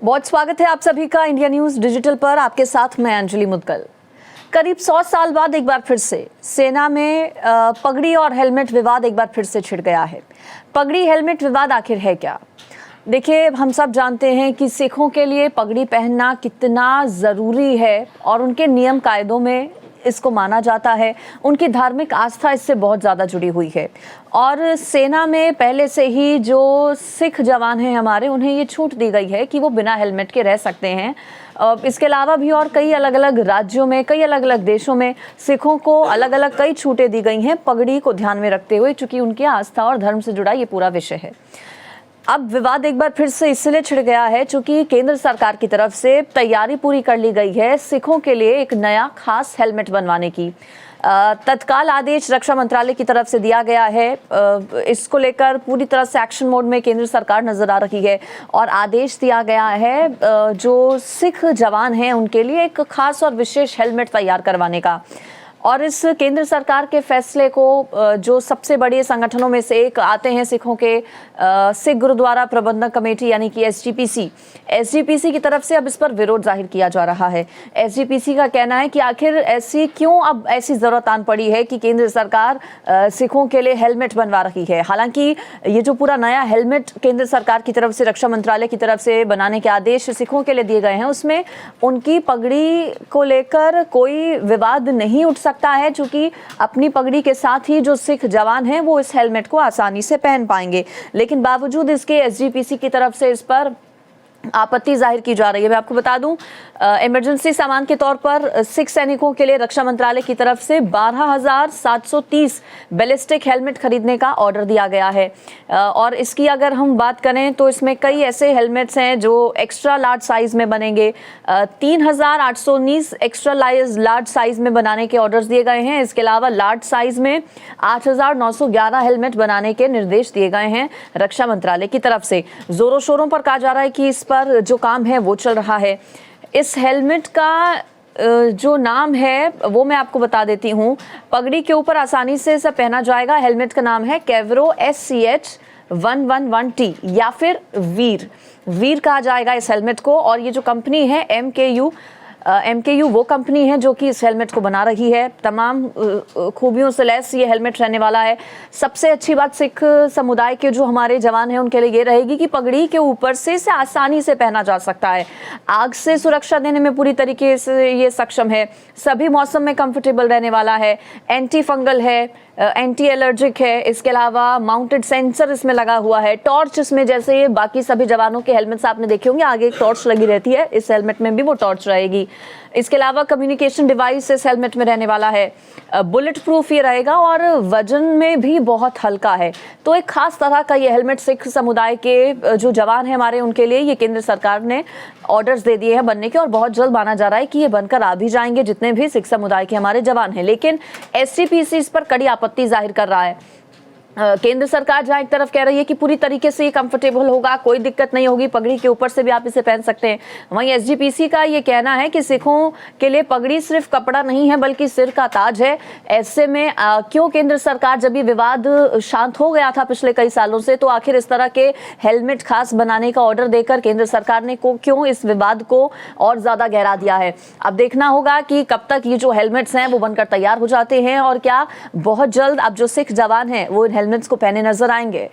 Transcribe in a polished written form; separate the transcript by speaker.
Speaker 1: बहुत स्वागत है आप सभी का इंडिया न्यूज डिजिटल पर। आपके साथ मैं अंजलि मुदगल। करीब 100 साल बाद एक बार फिर से सेना में पगड़ी और हेलमेट विवाद एक बार फिर से छिड़ गया है। पगड़ी हेलमेट विवाद आखिर है क्या? देखिए, हम सब जानते हैं कि सिखों के लिए पगड़ी पहनना कितना ज़रूरी है और उनके नियम कायदों में इसको माना जाता है। उनकी धार्मिक आस्था इससे बहुत ज़्यादा जुड़ी हुई है और सेना में पहले से ही जो सिख जवान हैं हमारे, उन्हें ये छूट दी गई है कि वो बिना हेलमेट के रह सकते हैं। इसके अलावा भी और कई अलग अलग राज्यों में, कई अलग अलग देशों में सिखों को अलग अलग कई छूटें दी गई हैं पगड़ी को ध्यान में रखते हुए, चूँकि उनकी आस्था और धर्म से जुड़ा ये पूरा विषय है। अब विवाद एक बार फिर से इसलिए छिड़ गया है चूंकि केंद्र सरकार की तरफ से तैयारी पूरी कर ली गई है सिखों के लिए एक नया खास हेलमेट बनवाने की। तत्काल आदेश रक्षा मंत्रालय की तरफ से दिया गया है। इसको लेकर पूरी तरह से एक्शन मोड में केंद्र सरकार नजर आ रही है और आदेश दिया गया है जो सिख जवान हैं उनके लिए एक खास और विशेष हेलमेट तैयार करवाने का। और इस केंद्र सरकार के फैसले को जो सबसे बड़े संगठनों में से एक आते हैं सिखों के सिख गुरुद्वारा प्रबंधक कमेटी यानी कि एसजीपीसी की तरफ से अब इस पर विरोध जाहिर किया जा रहा है। एसजीपीसी का कहना है कि आखिर अब ऐसी जरूरत आन पड़ी है कि केंद्र सरकार सिखों के लिए हेलमेट बनवा रही है। हालांकि ये जो पूरा नया हेलमेट केंद्र सरकार की तरफ से, रक्षा मंत्रालय की तरफ से बनाने के आदेश सिखों के लिए दिए गए हैं, उसमें उनकी पगड़ी को लेकर कोई विवाद नहीं उठ सकता है, चूंकि अपनी पगड़ी के साथ ही जो सिख जवान हैं वो इस हेलमेट को आसानी से पहन पाएंगे। लेकिन बावजूद इसके एसजीपीसी की तरफ से इस पर आपत्ति जाहिर की जा रही है। मैं आपको बता दूं, इमरजेंसी सामान के तौर पर सिख सैनिकों के लिए रक्षा मंत्रालय की तरफ से 12,730 बैलिस्टिक हेलमेट खरीदने का ऑर्डर दिया गया है। और इसकी अगर हम बात करें तो इसमें कई ऐसे हेलमेट्स हैं जो एक्स्ट्रा लार्ज साइज में बनेंगे। 3,819 एक्स्ट्रा लार्ज साइज में बनाने के ऑर्डर्स दिए गए हैं। इसके अलावा लार्ज साइज में 8,911 हेलमेट बनाने के निर्देश दिए गए हैं रक्षा मंत्रालय की तरफ से। जोरों शोरों पर कहा जा रहा है कि इस पर जो काम है वो चल रहा है। इस हेलमेट का जो नाम है वो मैं आपको बता देती हूँ। पगड़ी के ऊपर आसानी से इसे पहना जाएगा। हेलमेट का नाम है कैवरो SCH-111T या फिर वीर कहा जाएगा इस हेलमेट को। और ये जो कंपनी है MKU वो कंपनी है जो कि इस हेलमेट को बना रही है। तमाम खूबियों से लैस ये हेलमेट रहने वाला है। सबसे अच्छी बात सिख समुदाय के जो हमारे जवान हैं उनके लिए ये रहेगी कि पगड़ी के ऊपर से इसे आसानी से पहना जा सकता है। आग से सुरक्षा देने में पूरी तरीके से ये सक्षम है। सभी मौसम में कंफर्टेबल रहने वाला है। एंटी फंगल है, एंटी एलर्जिक है। इसके अलावा माउंटेड सेंसर इसमें लगा हुआ है। टॉर्च इसमें, जैसे ये बाकी सभी जवानों के हेलमेट्स आपने देखे होंगे, आगे एक टॉर्च लगी रहती है, इस हेलमेट में भी वो टॉर्च रहेगी। इसके अलावा कम्युनिकेशन डिवाइस इस हेलमेट में रहने वाला है। बुलेट प्रूफ ये रहेगा और वजन में भी बहुत हल्का है। तो एक खास तरह का ये हेलमेट सिख समुदाय के जो जवान हैं हमारे, उनके लिए ये केंद्र सरकार ने ऑर्डर्स दे दिए हैं बनने के और बहुत जल्द माना जा रहा है कि ये बनकर आ भी जाएंगे जितने भी सिख समुदाय के हमारे जवान हैं। लेकिन एसजीपीसी इस पर कड़ी आपत्ति जाहिर कर रहा है। केंद्र सरकार जहाँ एक तरफ कह रही है कि पूरी तरीके से ये कंफर्टेबल होगा, कोई दिक्कत नहीं होगी, पगड़ी के ऊपर से भी आप इसे पहन सकते हैं, वहीं एसजीपीसी का ये कहना है कि सिखों के लिए पगड़ी सिर्फ कपड़ा नहीं है बल्कि सिर का ताज है। ऐसे में क्यों केंद्र सरकार, जब ये विवाद शांत हो गया था पिछले कई सालों से, तो आखिर इस तरह के हेलमेट खास बनाने का ऑर्डर देकर केंद्र सरकार ने क्यों इस विवाद को और ज्यादा गहरा दिया है। अब देखना होगा कि कब तक ये जो हेलमेट्स हैं वो बनकर तैयार हो जाते हैं और क्या बहुत जल्द अब जो सिख जवान हैं वो हेलमेट्स को पहने नजर आएंगे।